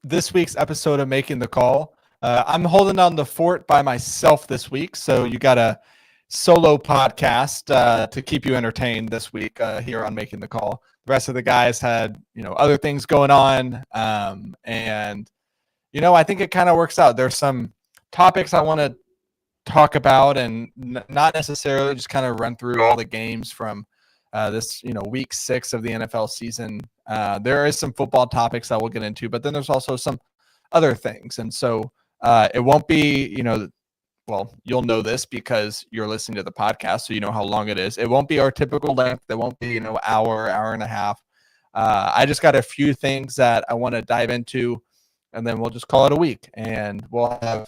this week's episode of Making the Call. I'm holding down the fort by myself this week, so you got a solo podcast to keep you entertained this week here on Making the Call. The rest of the guys had, other things going on, and I think it kind of works out. There's some topics I want to talk about, and not necessarily just kind of run through all the games from this, week 6 of the NFL season. There is some football topics that we'll get into, but then there's also some other things. And so it won't be, well, you'll know this because you're listening to the podcast, so you know how long it is. It won't be our typical length. It won't be, hour and a half. I just got a few things that I want to dive into, and then we'll just call it a week. And we'll have,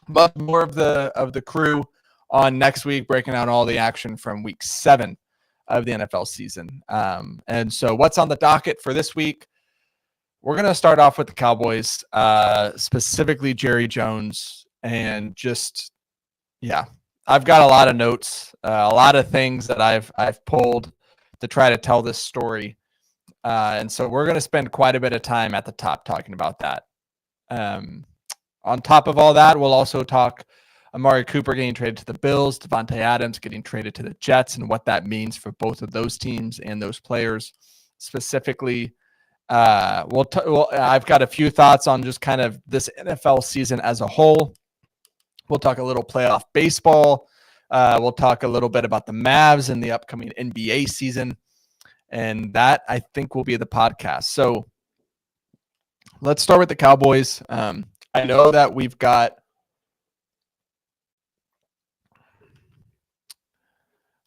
much more of the crew on next week, breaking out all the action from week 7 of the NFL season. And so what's on the docket for this week? We're going to start off with the Cowboys, specifically Jerry Jones. And just, I've got a lot of notes, a lot of things that I've pulled to try to tell this story. And so we're going to spend quite a bit of time at the top talking about that. On top of all that, we'll also talk Amari Cooper getting traded to the Bills, Devontae Adams getting traded to the Jets, and what that means for both of those teams and those players specifically. I've got a few thoughts on just kind of this NFL season as a whole. We'll talk a little playoff baseball. We'll talk a little bit about the Mavs and the upcoming NBA season. And that, I think, will be the podcast. So let's start with the Cowboys. I know that we've got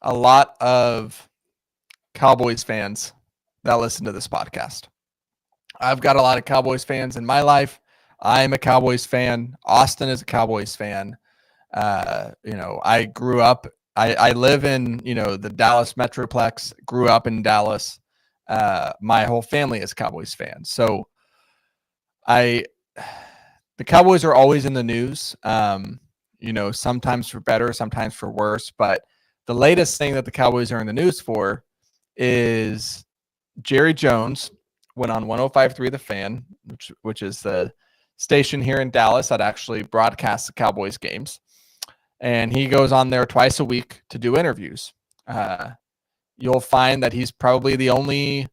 a lot of Cowboys fans that listen to this podcast. I've got a lot of Cowboys fans in my life. I'm a Cowboys fan. Austin is a Cowboys fan. I grew up, I live in, the Dallas Metroplex, grew up in Dallas. My whole family is Cowboys fans. So the Cowboys are always in the news, sometimes for better, sometimes for worse. But the latest thing that the Cowboys are in the news for is Jerry Jones went on 105.3 The Fan, which is the station here in Dallas that actually broadcasts the Cowboys games. And he goes on there twice a week to do interviews. You'll find that he's probably the only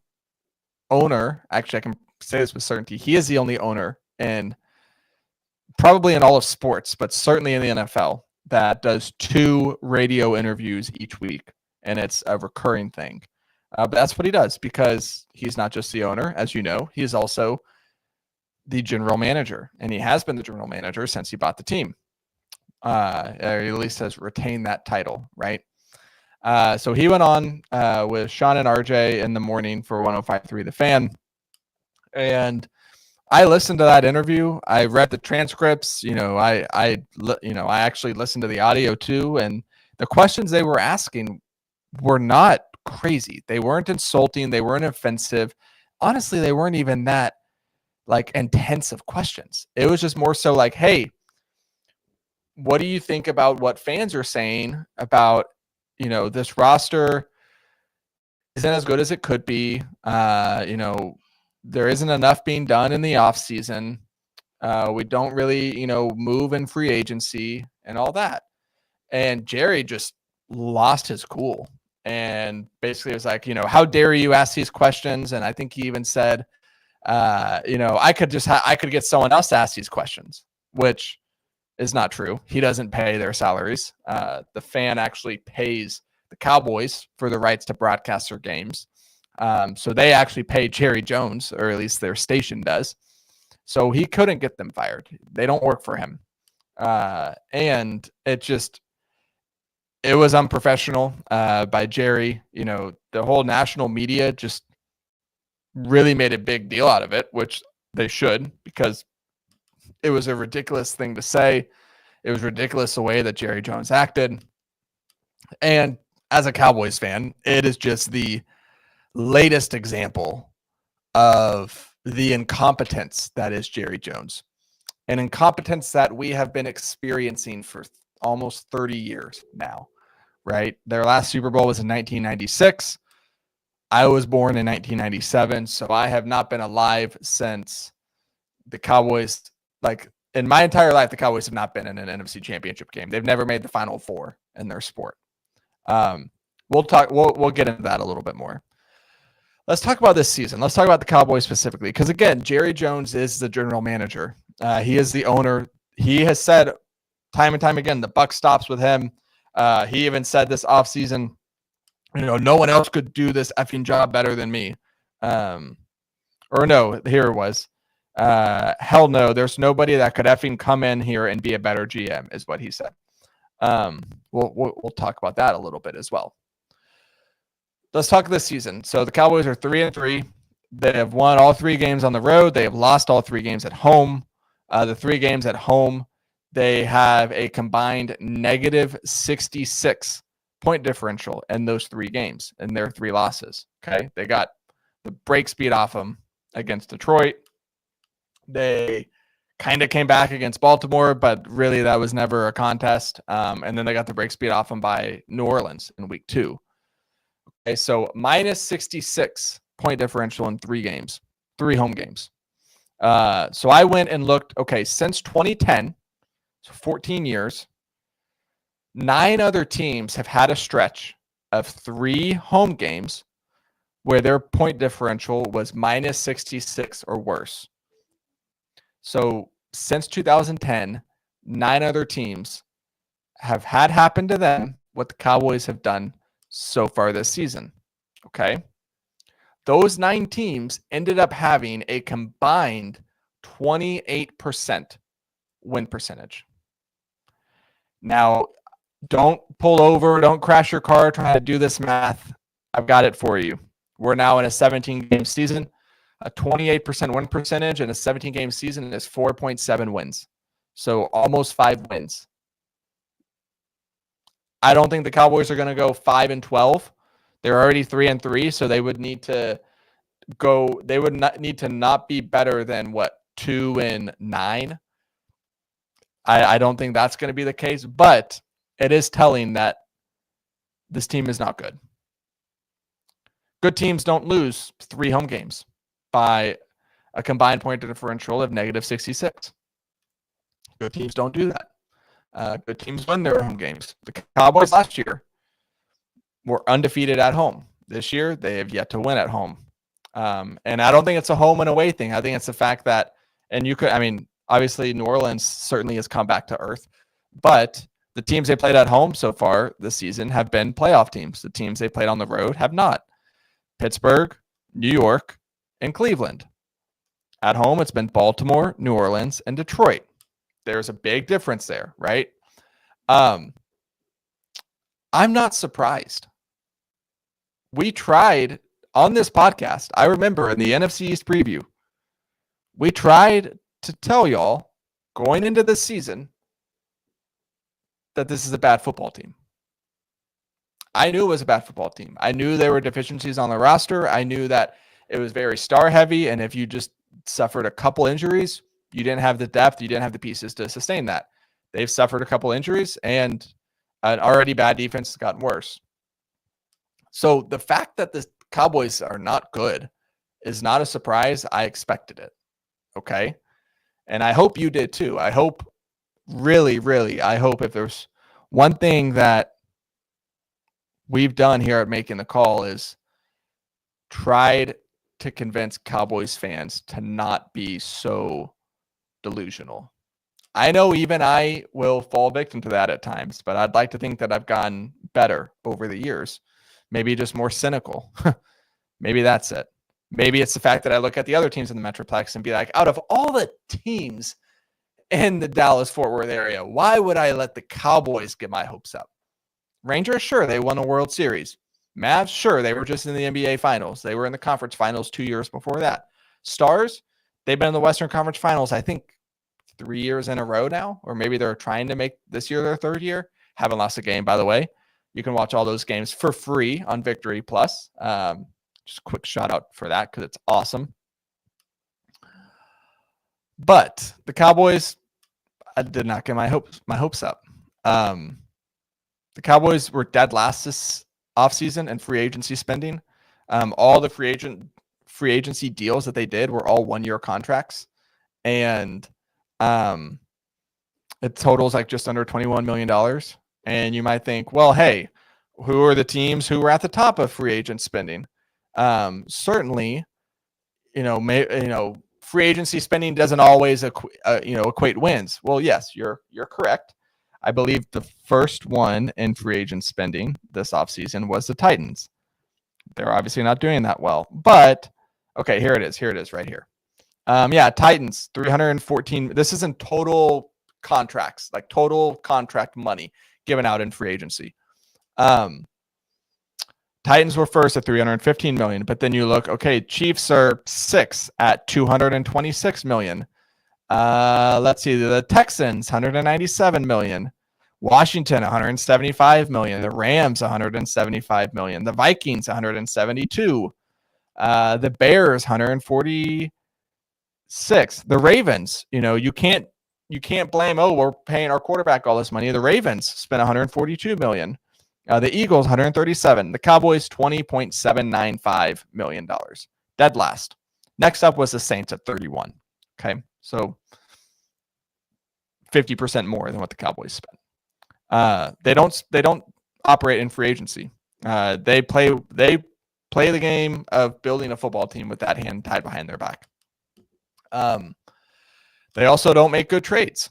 owner. Actually, I can say this with certainty. He is the only owner, and probably in all of sports, but certainly in the NFL, that does 2 radio interviews each week. And it's a recurring thing. But that's what he does, because he's not just the owner, as you know, he is also the general manager, and he has been the general manager since he bought the team. Or at least has retained that title, right? So he went on with Sean and RJ in the morning for 105.3 The Fan, and I listened to that interview. I read the transcripts. I actually listened to the audio too, and the questions they were asking were not crazy. They weren't insulting. They weren't offensive. Honestly, they weren't even that intensive questions. It was just more so like, hey, what do you think about what fans are saying about, this roster isn't as good as it could be. There isn't enough being done in the offseason. We don't really, move in free agency and all that. And Jerry just lost his cool and basically was like, how dare you ask these questions? And I think he even said, I could get someone else to ask these questions, which is not true. He doesn't pay their salaries. The Fan actually pays the Cowboys for the rights to broadcast their games. So they actually pay Jerry Jones, or at least their station does. So he couldn't get them fired. They don't work for him. And it was unprofessional by Jerry. The whole national media just really made a big deal out of it, which they should, because it was a ridiculous thing to say. It was ridiculous the way that Jerry Jones acted. And as a Cowboys fan, it is just the latest example of the incompetence that is Jerry Jones. An incompetence that we have been experiencing for almost 30 years now, right? Their last Super Bowl was in 1996. I was born in 1997, so I have not been alive since the Cowboys, like in my entire life, the Cowboys have not been in an NFC championship game. They've never made the Final Four in their sport. We'll get into that a little bit more. Let's talk about this season. Let's talk about the Cowboys specifically, because again, Jerry Jones is the general manager. He is the owner. He has said time and time again, the buck stops with him. He even said this offseason, no one else could do this effing job better than me. Or no, here it was. Hell no, there's nobody that could effing come in here and be a better GM, is what he said. We'll talk about that a little bit as well. Let's talk this season. So the Cowboys are 3-3. They have won all 3 games on the road. They have lost all 3 games at home. The 3 games at home, they have a combined negative 66 point differential in those 3 games, in their 3 losses. Okay. They got the brakes beat off them against Detroit. They kind of came back against Baltimore, but really that was never a contest. And then they got the brakes beat off them by New Orleans in week 2. Okay, so minus 66 point differential in 3 games, 3 home games. So I went and looked, okay, since 2010, so 14 years, 9 other teams have had a stretch of 3 home games where their point differential was minus 66 or worse. So since 2010, 9 other teams have had happen to them what the Cowboys have done so far this season. Okay. Those 9 teams ended up having a combined 28% win percentage. Now, don't pull over, don't crash your car trying to do this math. I've got it for you. We're now in a 17-game season. A 28% win percentage in a 17-game season is 4.7 wins. So almost 5 wins. I don't think the Cowboys are going to go 5-12. They're already 3-3, so they would need to go. They would not need to not be better than 2-9. I don't think that's going to be the case, but it is telling that this team is not good. Good teams don't lose 3 home games by a combined point differential of negative 66. Good teams don't do that. Good teams win their home games. The Cowboys last year were undefeated at home. This year, they have yet to win at home. And I don't think it's a home and away thing. I think it's the fact that, obviously New Orleans certainly has come back to earth, but the teams they played at home so far this season have been playoff teams. The teams they played on the road have not. Pittsburgh, New York, and Cleveland. At home, it's been Baltimore, New Orleans, and Detroit. There's a big difference there, right? I'm not surprised. We tried on this podcast, I remember in the NFC East preview, we tried to tell y'all going into this season that this is a bad football team. I knew it was a bad football team. I knew there were deficiencies on the roster. I knew that it was very star heavy. And if you just suffered a couple injuries, you didn't have the depth, you didn't have the pieces to sustain that. They've suffered a couple injuries and an already bad defense has gotten worse. So the fact that the Cowboys are not good is not a surprise. I expected it. Okay. And I hope you did too. I hope really, I hope if there's one thing that we've done here at Making the Call is tried to convince Cowboys fans to not be so delusional. I know even I will fall victim to that at times, but I'd like to think that I've gotten better over the years. Maybe just more cynical. Maybe that's it. Maybe it's the fact that I look at the other teams in the Metroplex and be like, out of all the teams in the Dallas-Fort Worth area, why would I let the Cowboys get my hopes up? Rangers, sure, they won a World Series. Mavs, sure, they were just in the NBA Finals. They were in the conference finals 2 years before that. Stars, they've been in the Western Conference Finals, I think, 3 years in a row now, or maybe they're trying to make this year their 3rd year. Haven't lost a game, by the way. You can watch all those games for free on Victory Plus. Just a quick shout out for that because it's awesome. But the Cowboys, I did not get my hopes up. The Cowboys were dead last this offseason in free agency spending. All the free agency deals that they did were all 1-year contracts, and it totals like just under $21 million. And you might think, well, hey, who are the teams who were at the top of free agent spending? Certainly, free agency spending doesn't always equate wins. Well, yes, you're correct. I believe the first one in free agent spending this offseason was the Titans. They're obviously not doing that well, but okay, here it is right here. Titans, 314. This is in total contracts, like total contract money given out in free agency. Titans were first at 315 million, but then you look, okay, Chiefs are 6 at 226 million. Let's see, the Texans, 197 million. Washington, 175 million. The Rams, 175 million. The Vikings, 172. The Bears, 146. The Ravens, you can't blame, we're paying our quarterback all this money. The Ravens spent 142 million. The Eagles, 137. The Cowboys, $20.795 million. Dead last. Next up was the Saints at 31. Okay, so 50% more than what the Cowboys spent. They don't operate in free agency. They play the game of building a football team with that hand tied behind their back. They also don't make good trades.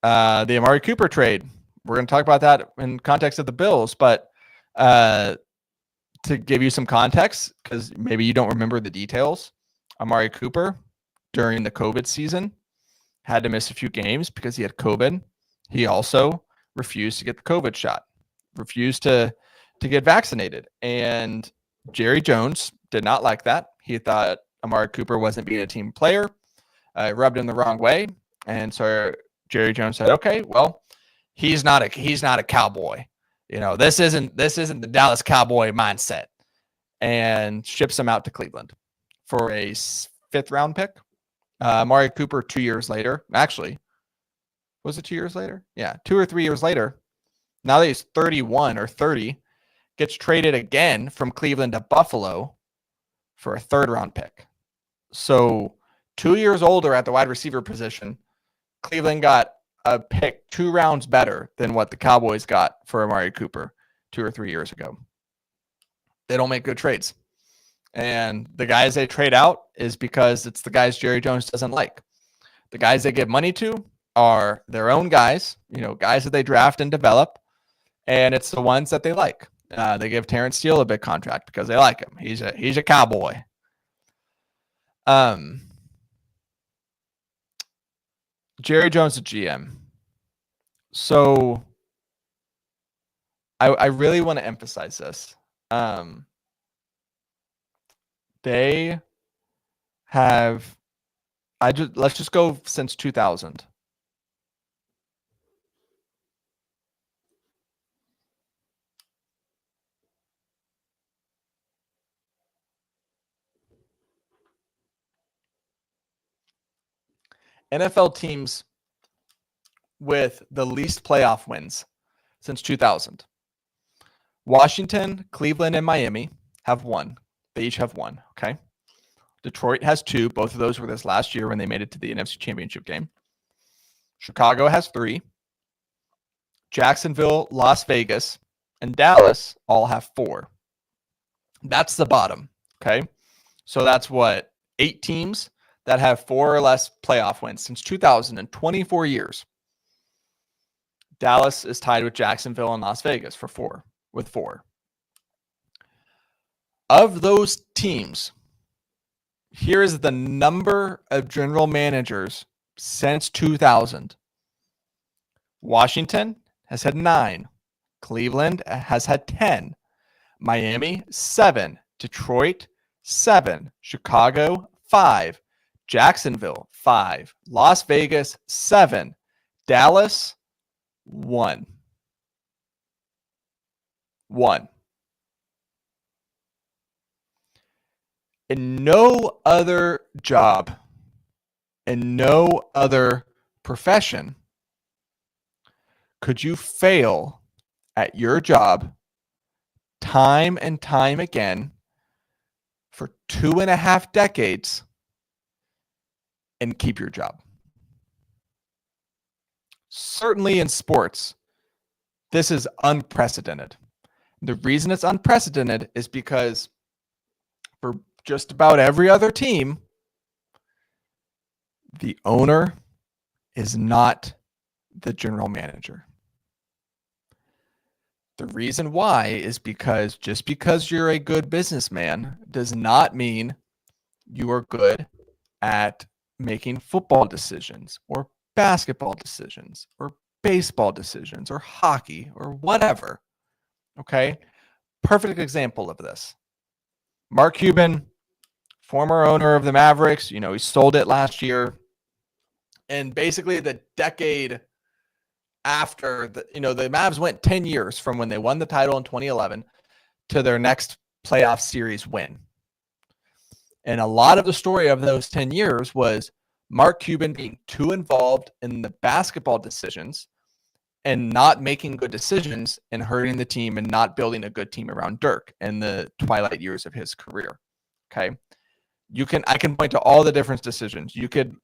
The Amari Cooper trade, we're going to talk about that in context of the Bills, but to give you some context, because maybe you don't remember the details, Amari Cooper during the COVID season had to miss a few games because he had COVID. He also refused to get the COVID shot, refused to get vaccinated. And Jerry Jones did not like that. He thought Amari Cooper wasn't being a team player. It rubbed him the wrong way. And so Jerry Jones said, okay, well, he's not a Cowboy. This isn't the Dallas Cowboy mindset, and ships him out to Cleveland for a 5th round pick. Amari Cooper 2 years later, actually, was it 2 years later? Yeah, 2 or 3 years later. Now that he's 31 or 30, gets traded again from Cleveland to Buffalo for a 3rd round pick. So 2 years older at the wide receiver position, Cleveland got a pick 2 rounds better than what the Cowboys got for Amari Cooper 2 or 3 years ago. They don't make good trades. And the guys they trade out is because it's the guys Jerry Jones doesn't like. The guys they give money to are their own guys, guys that they draft and develop, and it's the ones that they like. They give Terrence Steele a big contract because they like him. He's a Cowboy. Jerry Jones, the GM. So I really want to emphasize this. They have, let's just go since 2000. NFL teams with the least playoff wins since 2000. Washington, Cleveland, and Miami have 1. They each have 1, okay? Detroit has 2. Both of those were this last year when they made it to the NFC Championship game. Chicago has 3. Jacksonville, Las Vegas, and Dallas all have 4. That's the bottom, okay? So that's what, 8 teams that have 4 or less playoff wins since 2000 in 24 years. Dallas is tied with Jacksonville and Las Vegas for 4, with 4. Of those teams, here is the number of general managers since 2000. Washington has had 9. Cleveland has had 10. Miami, 7. Detroit, 7. Chicago, 5. Jacksonville, 5. Las Vegas, 7. Dallas, 1. 1. In no other job, in no other profession, could you fail at your job time and time again for 2.5 decades and keep your job. Certainly in sports, this is unprecedented. The reason it's unprecedented is because for just about every other team, the owner is not the general manager. The reason why is because just because you're a good businessman does not mean you are good at making football decisions or basketball decisions or baseball decisions or hockey or whatever. Okay? Perfect example of this. Mark Cuban, former owner of the Mavericks, he sold it last year. And basically the decade after the Mavs went 10 years from when they won the title in 2011 to their next playoff series win. And a lot of the story of those 10 years was Mark Cuban being too involved in the basketball decisions and not making good decisions and hurting the team and not building a good team around Dirk in the twilight years of his career. Okay. I can point to all the different decisions. You could,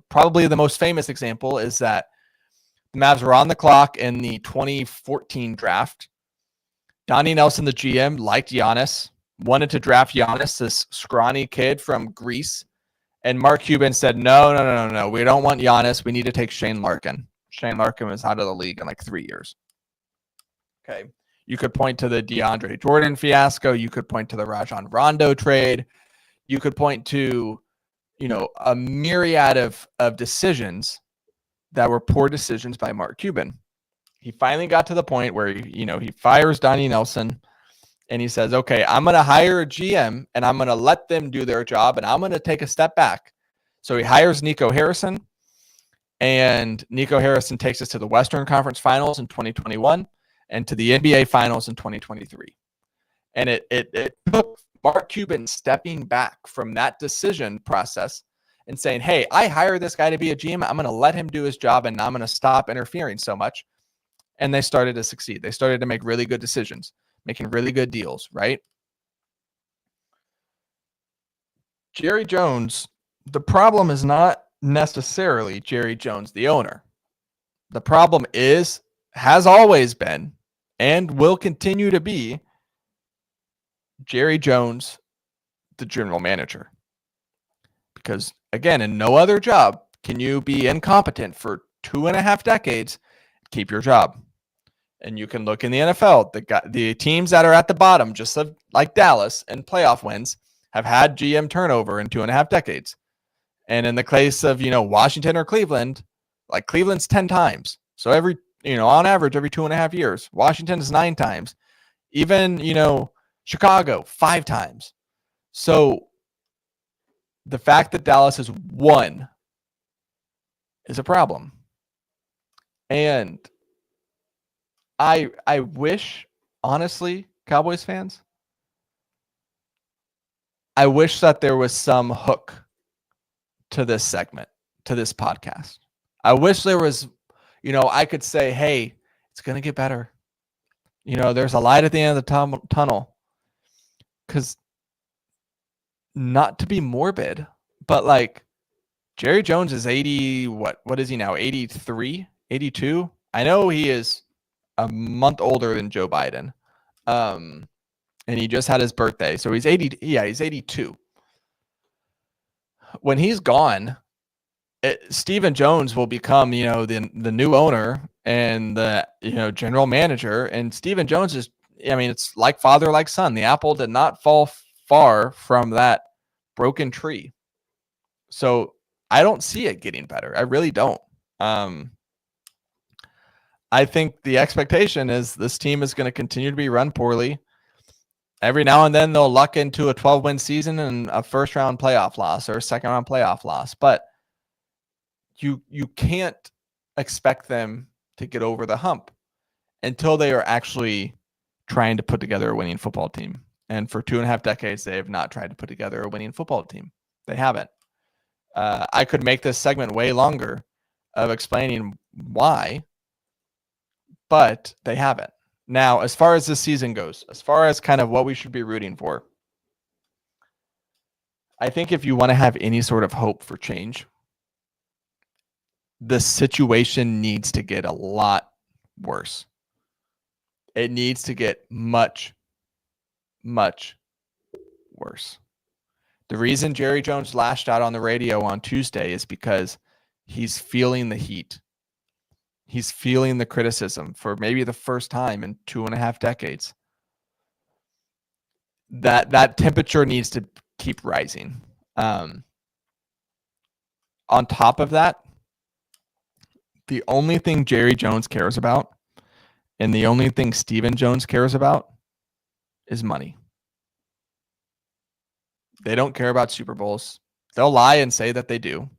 probably the most famous example is that the Mavs were on the clock in the 2014 draft. Donnie Nelson, the GM, liked Giannis, wanted to draft Giannis, this scrawny kid from Greece. And Mark Cuban said, no. We don't want Giannis. We need to take Shane Larkin. Shane Larkin was out of the league in like 3 years. Okay. You could point to the DeAndre Jordan fiasco. You could point to the Rajon Rondo trade. You could point to, a myriad of decisions that were poor decisions by Mark Cuban. He finally got to the point where, he fires Donnie Nelson and he says, okay, I'm going to hire a GM and I'm going to let them do their job and I'm going to take a step back. So he hires Nico Harrison, and Nico Harrison takes us to the Western Conference Finals in 2021 and to the NBA Finals in 2023. And it took Mark Cuban stepping back from that decision process and saying, hey, I hired this guy to be a GM. I'm going to let him do his job and I'm going to stop interfering so much. And they started to succeed. They started to make really good decisions, making really good deals, right? Jerry Jones, the problem is not necessarily Jerry Jones, the owner. The problem has always been, and will continue to be, Jerry Jones, the general manager. Because, again, in no other job can you be incompetent for 2.5 decades, keep your job. And you can look in the NFL, the teams that are at the bottom, just like Dallas and playoff wins, have had GM turnover in 2.5 decades. And in the case of, Washington or Cleveland, like Cleveland's 10 times. So on average, every 2.5 years. Washington is 9 times. Even, Chicago, 5 times. So the fact that Dallas is 1 is a problem. And I wish, honestly, Cowboys fans, I wish that there was some hook to this segment, to this podcast. I wish there was, I could say, hey, it's going to get better. There's a light at the end of the tunnel. Because, not to be morbid, but like Jerry Jones is 80, what is he now? 83, 82? I know he is a month older than Joe Biden. And he just had his birthday. So he's 80. Yeah, he's 82. When he's gone, Stephen Jones will become, the new owner and the, general manager. And Stephen Jones is, it's like father, like son. The apple did not fall far from that broken tree. So I don't see it getting better. I really don't. I think the expectation is this team is going to continue to be run poorly. Every now and then they'll luck into a 12-win season and a first-round playoff loss or a second-round playoff loss. But you can't expect them to get over the hump until they are actually trying to put together a winning football team. And for 2.5 decades, they have not tried to put together a winning football team. They haven't. I could make this segment way longer of explaining why, but they haven't. Now, as far as this season goes, as far as kind of what we should be rooting for, I think if you want to have any sort of hope for change, the situation needs to get a lot worse. It needs to get much, much worse. The reason Jerry Jones lashed out on the radio on Tuesday is because he's feeling the heat. He's feeling the criticism for maybe the first time in 2.5 decades. That temperature needs to keep rising. On top of that, the only thing Jerry Jones cares about and the only thing Stephen Jones cares about is money. They don't care about Super Bowls. They'll lie and say that they do.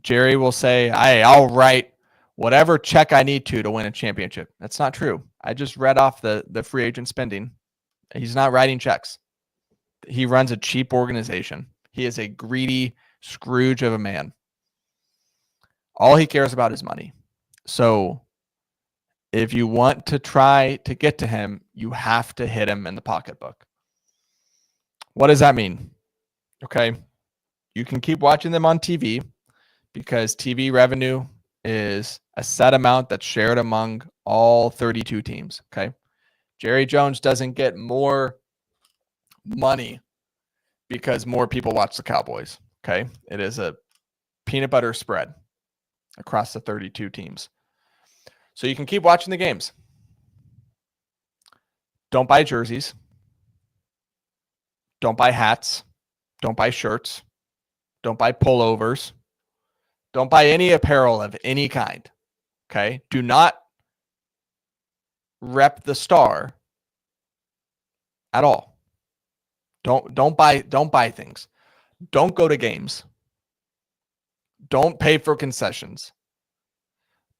Jerry will say, hey, I'll write whatever check I need to win a championship. That's not true. I just read off the free agent spending. He's not writing checks. He runs a cheap organization. He is a greedy Scrooge of a man. All he cares about is money. So if you want to try to get to him, you have to hit him in the pocketbook. What does that mean? Okay. You can keep watching them on TV because TV revenue is a set amount that's shared among all 32 teams. Okay. Jerry Jones doesn't get more money because more people watch the Cowboys. Okay. It is a peanut butter spread across the 32 teams. So you can keep watching the games. Don't buy jerseys. Don't buy hats. Don't buy shirts. Don't buy pullovers. Don't buy any apparel of any kind. Okay? Do not rep the star at all. Don't buy things. Don't go to games. Don't pay for concessions.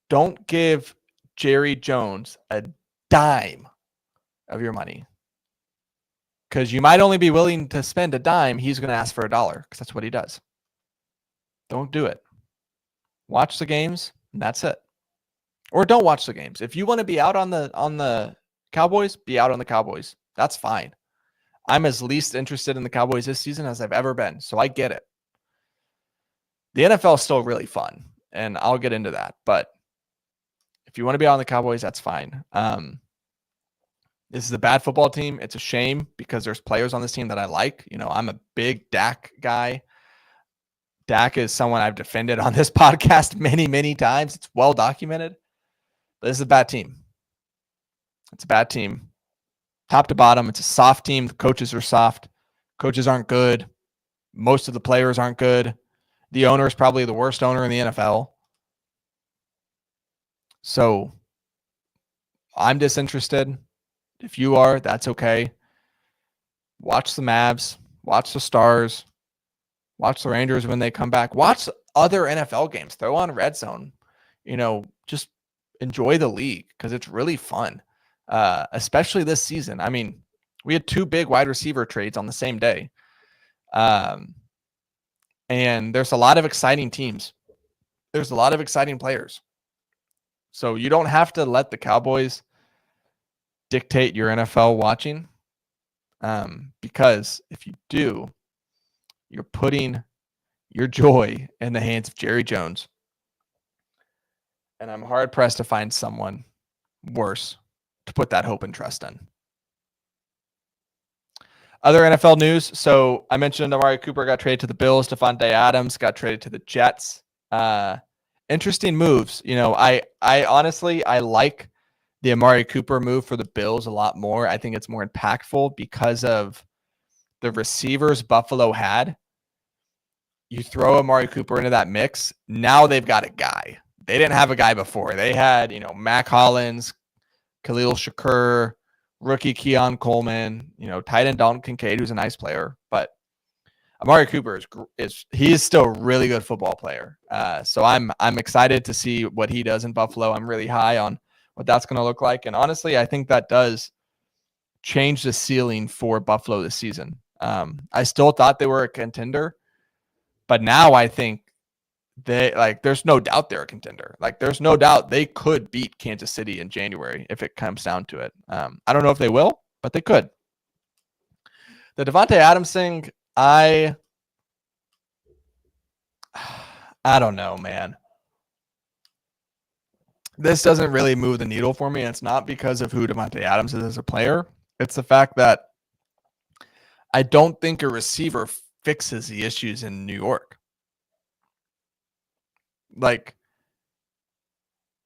Don't give Jerry Jones a dime of your money. Because you might only be willing to spend a dime, he's going to ask for $1 because that's what he does. Don't do it. Watch the games, and that's it. Or don't watch the games. If you want to be out on the Cowboys, be out on the Cowboys. That's fine. I'm as least interested in the Cowboys this season as I've ever been, so I get it. The NFL is still really fun, and I'll get into that. But if you want to be on the Cowboys, that's fine. This is a bad football team. It's a shame because there's players on this team that I like. You know, I'm a big Dak guy. Dak is someone I've defended on this podcast many, many times. It's well documented. But this is a bad team. It's a bad team. Top to bottom, it's a soft team. The coaches are soft. Coaches aren't good. Most of the players aren't good. The owner is probably the worst owner in the NFL. So I'm disinterested. If you are, that's okay. Watch the Mavs. Watch the Stars. Watch the Rangers when they come back. Watch other NFL games. Throw on Red Zone. You know, just enjoy the league because it's really fun, especially this season. I mean, we had 2 big wide receiver trades on the same day. And there's a lot of exciting teams. There's a lot of exciting players. So you don't have to let the Cowboys dictate your NFL watching, because if you do, you're putting your joy in the hands of Jerry Jones. And I'm hard-pressed to find someone worse to put that hope and trust in. Other NFL news. So I mentioned Amari Cooper got traded to the Bills. Davante Adams got traded to the Jets. Interesting moves. You know, I honestly, I like the Amari Cooper move for the Bills a lot more. I think it's more impactful because of the receivers Buffalo had. You throw Amari Cooper into that mix. Now they've got a guy. They didn't have a guy before. They had, you know, Mac Hollins, Khalil Shakur, rookie Keon Coleman, you know, tight end Dalton Kincaid, who's a nice player. But Amari Cooper is still a really good football player. So I'm excited to see what he does in Buffalo. I'm really high on what that's going to look like. And honestly, I think that does change the ceiling for Buffalo this season. I still thought they were a contender, but now I think there's no doubt they're a contender. Like, there's no doubt they could beat Kansas City in January if it comes down to it. I don't know if they will, but they could. The Davante Adams thing, I don't know, man. This doesn't really move the needle for me. It's not because of who Davante Adams is as a player. It's the fact that I don't think a receiver fixes the issues in New York. Like,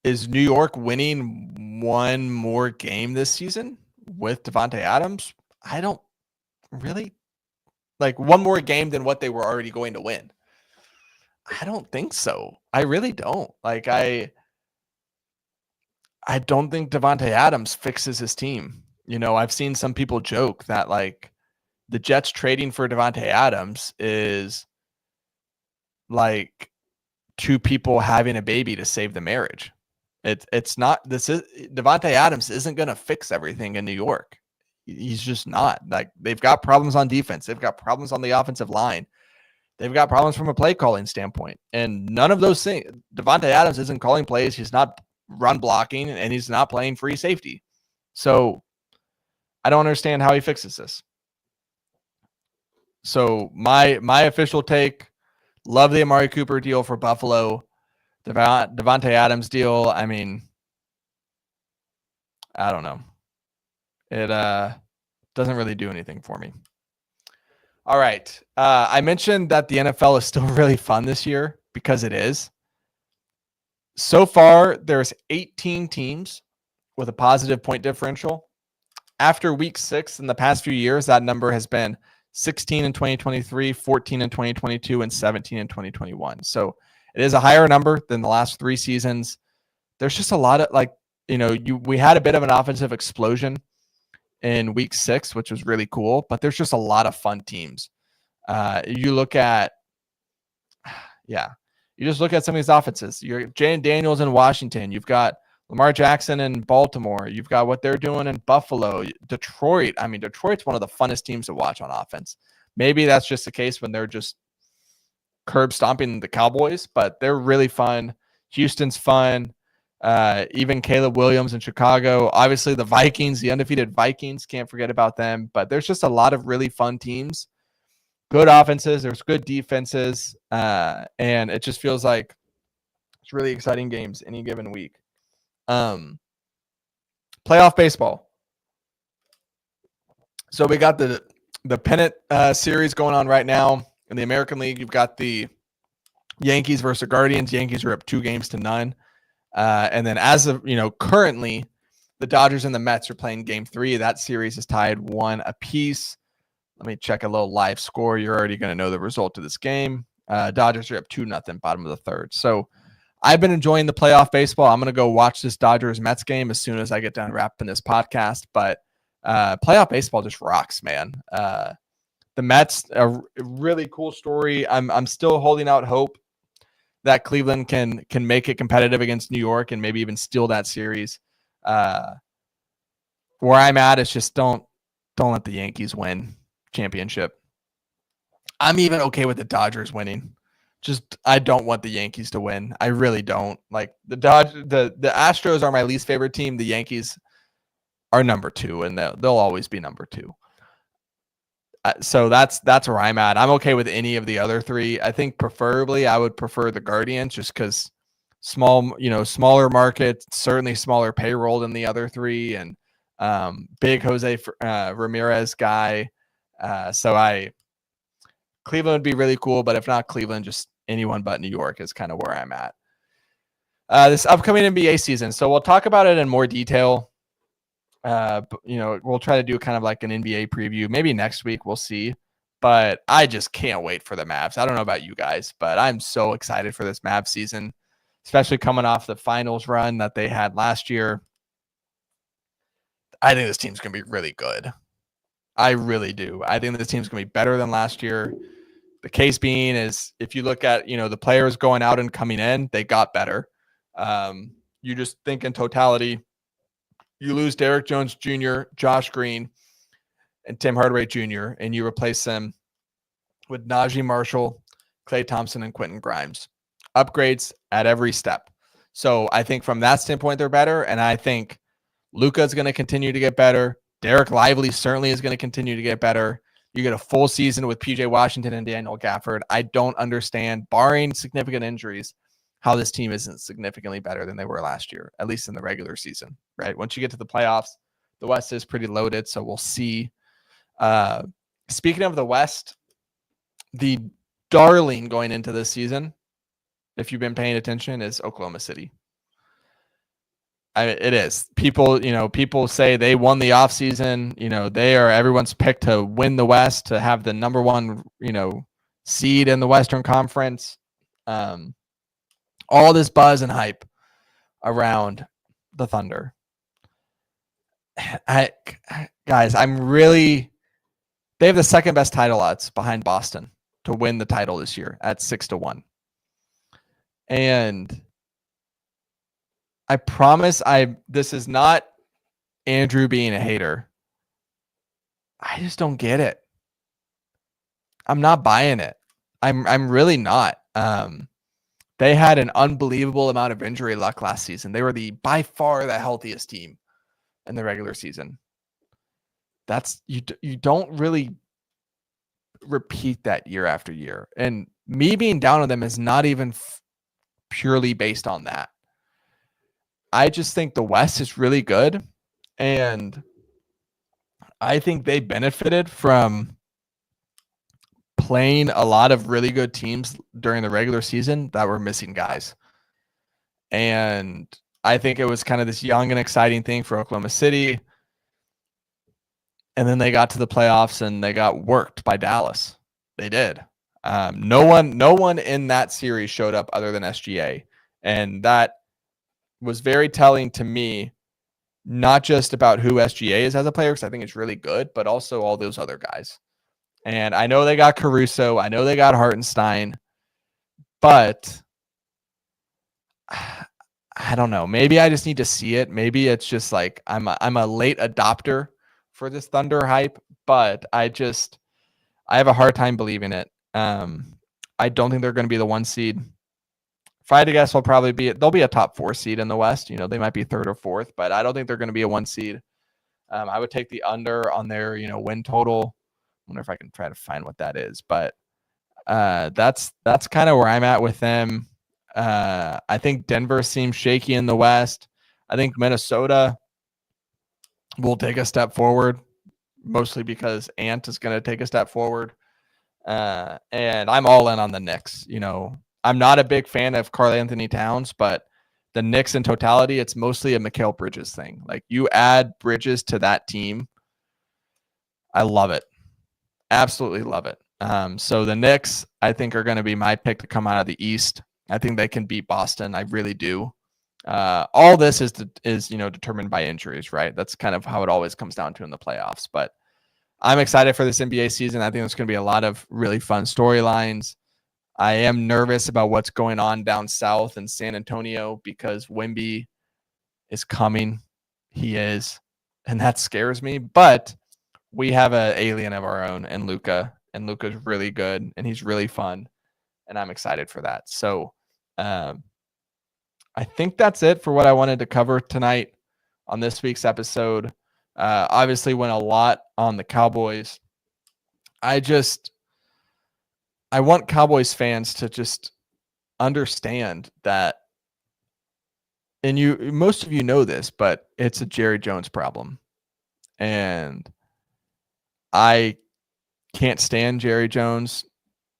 is New York winning one more game this season with Davante Adams? I don't really like one more game than what they were already going to win. I don't think so. I really don't. Like I don't think Davante Adams fixes his team. You know, I've seen some people joke that like the Jets trading for Davante Adams is like two people having a baby to save the marriage. It's not. This is Davante Adams isn't going to fix everything in New York. He's just not. Like they've got problems on defense. They've got problems on the offensive line. They've got problems from a play calling standpoint, and none of those things. Davante Adams isn't calling plays. He's not run blocking, and he's not playing free safety. So I don't understand how he fixes this. So my official take: love the Amari Cooper deal for Buffalo. Davante Adams deal. I mean, I don't know. It doesn't really do anything for me. All right. I mentioned that the NFL is still really fun this year because it is. So far, there's 18 teams with a positive point differential. After week 6 in the past few years, that number has been 16 in 2023, 14 in 2022, and 17 in 2021. So it is a higher number than the last 3 seasons. There's just a lot of we had a bit of an offensive explosion in week 6, which was really cool, but there's just a lot of fun teams. You just look at some of these offenses. You're Jayden Daniels in Washington. You've got Lamar Jackson in Baltimore. You've got what they're doing in Buffalo. Detroit. I mean, Detroit's one of the funnest teams to watch on offense. Maybe that's just the case when they're just curb stomping the Cowboys, but they're really fun. Houston's fun. Even Caleb Williams in Chicago. Obviously, the Vikings, the undefeated Vikings, can't forget about them. But there's just a lot of really fun teams. Good offenses. There's good defenses. And it just feels like it's really exciting games any given week. Playoff baseball. So we got the pennant series going on right now. In the American League, you've got the Yankees versus the Guardians. Yankees are up 2-0. And then as of, currently the Dodgers and the Mets are playing game 3. That series is tied 1 apiece. Let me check a little live score. You're already going to know the result of this game. Dodgers are up 2-0, bottom of the 3rd. So I've been enjoying the playoff baseball. I'm going to go watch this Dodgers Mets game as soon as I get done wrapping this podcast. But playoff baseball just rocks, man. The Mets, a really cool story. I'm still holding out hope that Cleveland can make it competitive against New York and maybe even steal that series. Where I'm at is just don't let the Yankees win championship. I'm even okay with the Dodgers winning. Just I don't want the Yankees to win. I really don't. Like the Astros are my least favorite team. The Yankees are number 2, and they'll always be number 2. So that's where I'm at. I'm okay with any of the other 3. I think preferably I would prefer the Guardians just because smaller market, certainly smaller payroll than the other 3, and big Jose Ramirez guy. Cleveland would be really cool, but if not Cleveland, just anyone but New York is kind of where I'm at. This upcoming NBA season. So we'll talk about it in more detail. We'll try to do kind of like an NBA preview. Maybe next week, we'll see. But I just can't wait for the Mavs. I don't know about you guys, but I'm so excited for this Mavs season, especially coming off the finals run that they had last year. I think this team's going to be really good. I really do. I think this team's going to be better than last year. The case being is if you look at, the players going out and coming in, they got better. You just think in totality, you lose Derek Jones Jr., Josh Green, and Tim Hardaway Jr., and you replace them with Najee Marshall, Klay Thompson, and Quentin Grimes. Upgrades at every step. So I think from that standpoint, they're better. And I think Luka is going to continue to get better. Derek Lively certainly is going to continue to get better. You get a full season with PJ Washington and Daniel Gafford. I don't understand, barring significant injuries, how this team isn't significantly better than they were last year, at least in the regular season, right? Once you get to the playoffs, the West is pretty loaded, so we'll see. Speaking of the West, the darling going into this season, if you've been paying attention, is Oklahoma City. It is. People say they won the offseason. They are everyone's pick to win the West, to have the number one, seed in the Western Conference. All this buzz and hype around the Thunder. Guys, they have the second best title odds behind Boston to win the title this year at 6-1. And I promise this is not Andrew being a hater. I just don't get it. I'm not buying it. I'm really not. They had an unbelievable amount of injury luck last season. They were by far the healthiest team in the regular season. That's you don't really repeat that year after year. And me being down on them is not even purely based on that. I just think the West is really good, and I think they benefited from playing a lot of really good teams during the regular season that were missing guys. And I think it was kind of this young and exciting thing for Oklahoma City. And then they got to the playoffs and they got worked by Dallas. They did. No one in that series showed up other than SGA. And that was very telling to me, not just about who SGA is as a player, because I think it's really good, but also all those other guys. And I know they got Caruso. I know they got Hartenstein. But I don't know. Maybe I just need to see it. Maybe it's just like I'm a late adopter for this Thunder hype, but I have a hard time believing it. I don't think they're going to be the 1 seed. If I had to guess, they'll be a top 4 seed in the West. They might be 3rd or 4th, but I don't think they're going to be a 1 seed. I would take the under on their, win total. I wonder if I can try to find what that is, but that's kind of where I'm at with them. I think Denver seems shaky in the West. I think Minnesota will take a step forward, mostly because Ant is going to take a step forward. And I'm all in on the Knicks. I'm not a big fan of Karl-Anthony Towns, but the Knicks in totality, it's mostly a Mikal Bridges thing. Like, you add Bridges to that team, I love it. Absolutely love it. So the Knicks, I think, are going to be my pick to come out of the East. I think they can beat Boston. I really do. All this is determined by injuries, right? That's kind of how it always comes down to in the playoffs. But I'm excited for this NBA season. I think there's going to be a lot of really fun storylines. I am nervous about what's going on down south in San Antonio because Wemby is coming. He is, and that scares me. But we have an alien of our own in Luka, and Luka's really good, and he's really fun, and I'm excited for that. So I think that's it for what I wanted to cover tonight on this week's episode. Obviously went a lot on the Cowboys. I want Cowboys fans to just understand that, and most of you know this, but it's a Jerry Jones problem. And I can't stand Jerry Jones,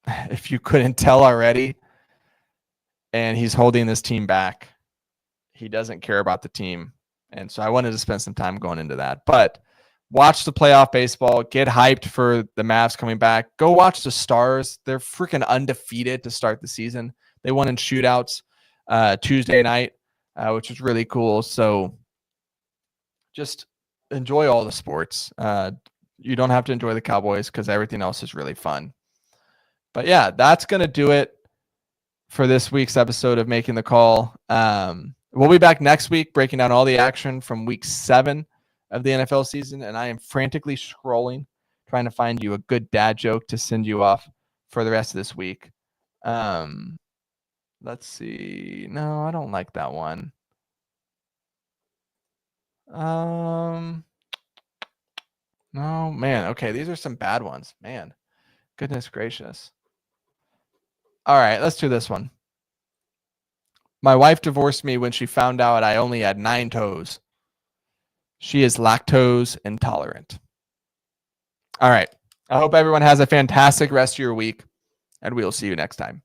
if you couldn't tell already. And he's holding this team back. He doesn't care about the team. And so I wanted to spend some time going into that. But watch the playoff baseball. Get hyped for the Mavs coming back. Go watch the Stars. They're freaking undefeated to start the season. They won in shootouts Tuesday night, which was really cool. So just enjoy all the sports. You don't have to enjoy the Cowboys because everything else is really fun. But yeah, that's going to do it for this week's episode of Making the Call. We'll be back next week breaking down all the action from week 7 of the NFL season, and I am frantically scrolling, trying to find you a good dad joke to send you off for the rest of this week. Let's see. No, I don't like that one. No, man. Okay, these are some bad ones. Man, goodness gracious. All right, let's do this one. My wife divorced me when she found out I only had 9 toes. She is lactose intolerant. All right. I hope everyone has a fantastic rest of your week, and we'll see you next time.